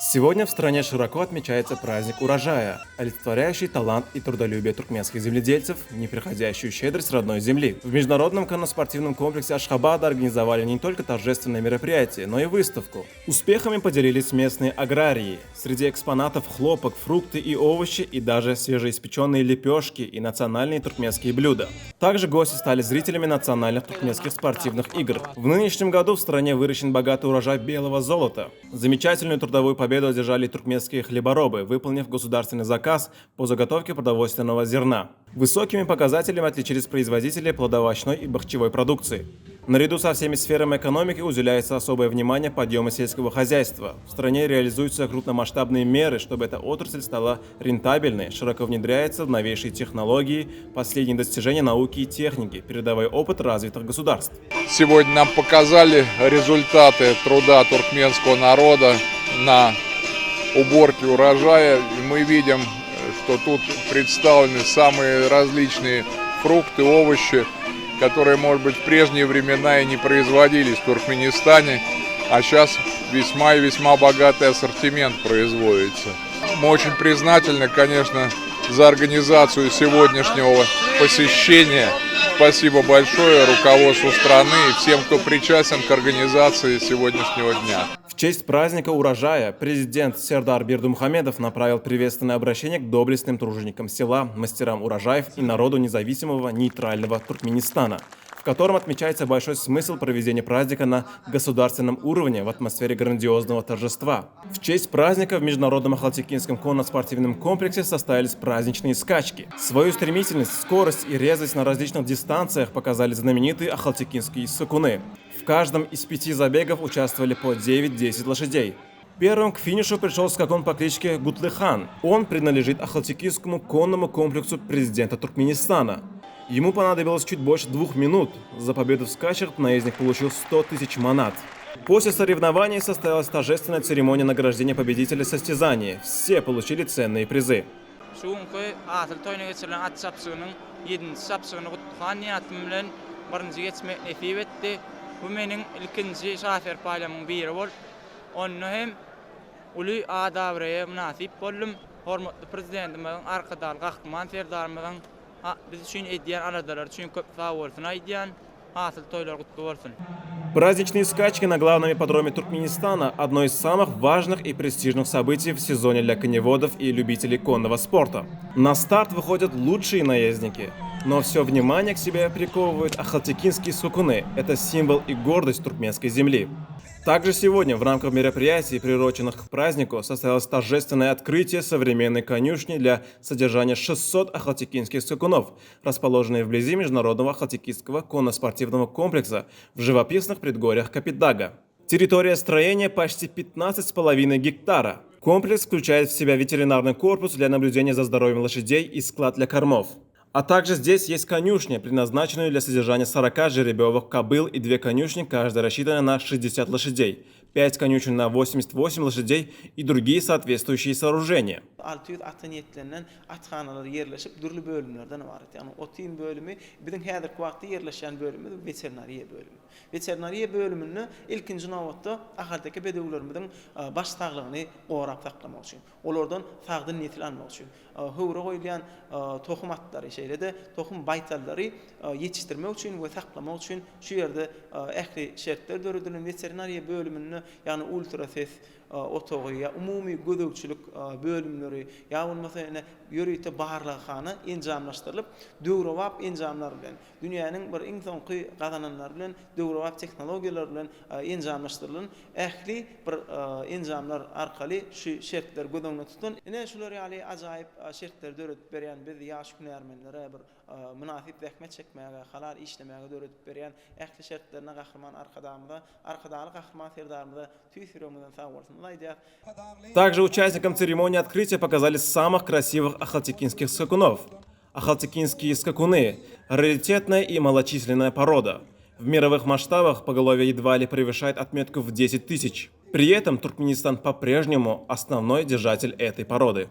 Сегодня в стране широко отмечается праздник урожая, олицетворяющий талант и трудолюбие туркменских земледельцев, неприходящую щедрость родной земли. В международном конноспортивном комплексе Ашхабада организовали не только торжественное мероприятие, но и выставку. Успехами поделились местные аграрии. Среди экспонатов хлопок, фрукты и овощи, и даже свежеиспеченные лепешки и национальные туркменские блюда. Также гости стали зрителями национальных туркменских спортивных игр. В нынешнем году в стране выращен богатый урожай белого золота. Замечательную трудовую победу одержали туркменские хлеборобы, выполнив государственный заказ по заготовке продовольственного зерна. Высокими показателями отличились производители плодоовощной и бахчевой продукции. Наряду со всеми сферами экономики уделяется особое внимание подъему сельского хозяйства. В стране реализуются крупномасштабные меры, чтобы эта отрасль стала рентабельной, широко внедряются новейшие технологии, последние достижения науки и техники, передавая опыт развитых государств. Сегодня нам показали результаты труда туркменского народа на уборке урожая. И мы видим, что тут представлены самые различные фрукты, овощи, которые, может быть, в прежние времена и не производились в Туркменистане, а сейчас весьма и весьма богатый ассортимент производится. Мы очень признательны, конечно, за организацию сегодняшнего посещения. Спасибо большое руководству страны и всем, кто причастен к организации сегодняшнего дня. В честь праздника урожая президент Сердар Бердымухамедов направил приветственное обращение к доблестным труженикам села, мастерам урожаев и народу независимого нейтрального Туркменистана, в котором отмечается большой смысл проведения праздника на государственном уровне в атмосфере грандиозного торжества. В честь праздника в Международном Ахалтекинском конно-спортивном комплексе состоялись праздничные скачки. Свою стремительность, скорость и резвость на различных дистанциях показали знаменитые ахалтекинские скакуны. В каждом из 5 забегов участвовали по 9-10 лошадей. Первым к финишу пришел скакун по кличке Гутлыхан. Он принадлежит Ахалтекинскому конному комплексу президента Туркменистана. Ему понадобилось чуть больше 2 минут. За победу в скачках наездник получил 100 тысяч манат. После соревнований состоялась торжественная церемония награждения победителя состязания. Все получили ценные призы. Праздничные скачки на главном ипподроме Туркменистана – одно из самых важных и престижных событий в сезоне для коневодов и любителей конного спорта. На старт выходят лучшие наездники, но все внимание к себе приковывают ахалтекинские скакуны – это символ и гордость туркменской земли. Также сегодня в рамках мероприятий, приуроченных к празднику, состоялось торжественное открытие современной конюшни для содержания 600 ахалтекинских скакунов, расположенной вблизи Международного ахалтекинского конно-спортивного комплекса в живописных предгорьях Капитдага. Территория строения почти 15,5 гектара. Комплекс включает в себя ветеринарный корпус для наблюдения за здоровьем лошадей и склад для кормов. А также здесь есть конюшня, предназначенная для содержания 40 жеребьевых кобыл, и 2 конюшни, каждая рассчитана на 60 лошадей, 5 конюшен на 88 лошадей и другие соответствующие сооружения. 667'den atxanalar yerleşip dürlü bölümlerden ibaret. Yani otin bölümü bizim häzirki wagtda yerleşen bölümü veterinariya bölümü. Veterinariya bölümünü ilkinji nowatda ahardaki bedewlerimizin baş sağlığını gorap saklamak üçin, olardan sagdyn nesil almak üçin, howra goýulýan tohum atlary şeýlede tohum baytallary yetiştirmek üçin we saklamak üçin şu ýerde ähli şertler döredilýän veterinariya bölümünü, yani ultrases otogyýa, umumy gödökçülük bölümleri, ya bolmasa ýörüýte barlygyny enjamlaşdyrylyp, döwrewap enjamlar bilen, dünýäniň bir iň soňky gazananlary bilen, döwrewap tehnologiýalar bilen enjamlaşdyrylan ähli bir enjamlar arkaly şu şertler gödöňde tutun. Ine şular ýaly ajaýyp şertler döredip berýän biz ýaş günärmenlere bir münasip zähmet çekmäge, halal işlemäge döredip berýän ähli şertlerine gahrman arkadaly gahrman serdarymyza tüýsüremizden sag bolsun. Также участникам церемонии открытия показали самых красивых ахалтекинских скакунов. Ахалтекинские скакуны – раритетная и малочисленная порода. В мировых масштабах поголовье едва ли превышает отметку в 10 тысяч. При этом Туркменистан по-прежнему основной держатель этой породы.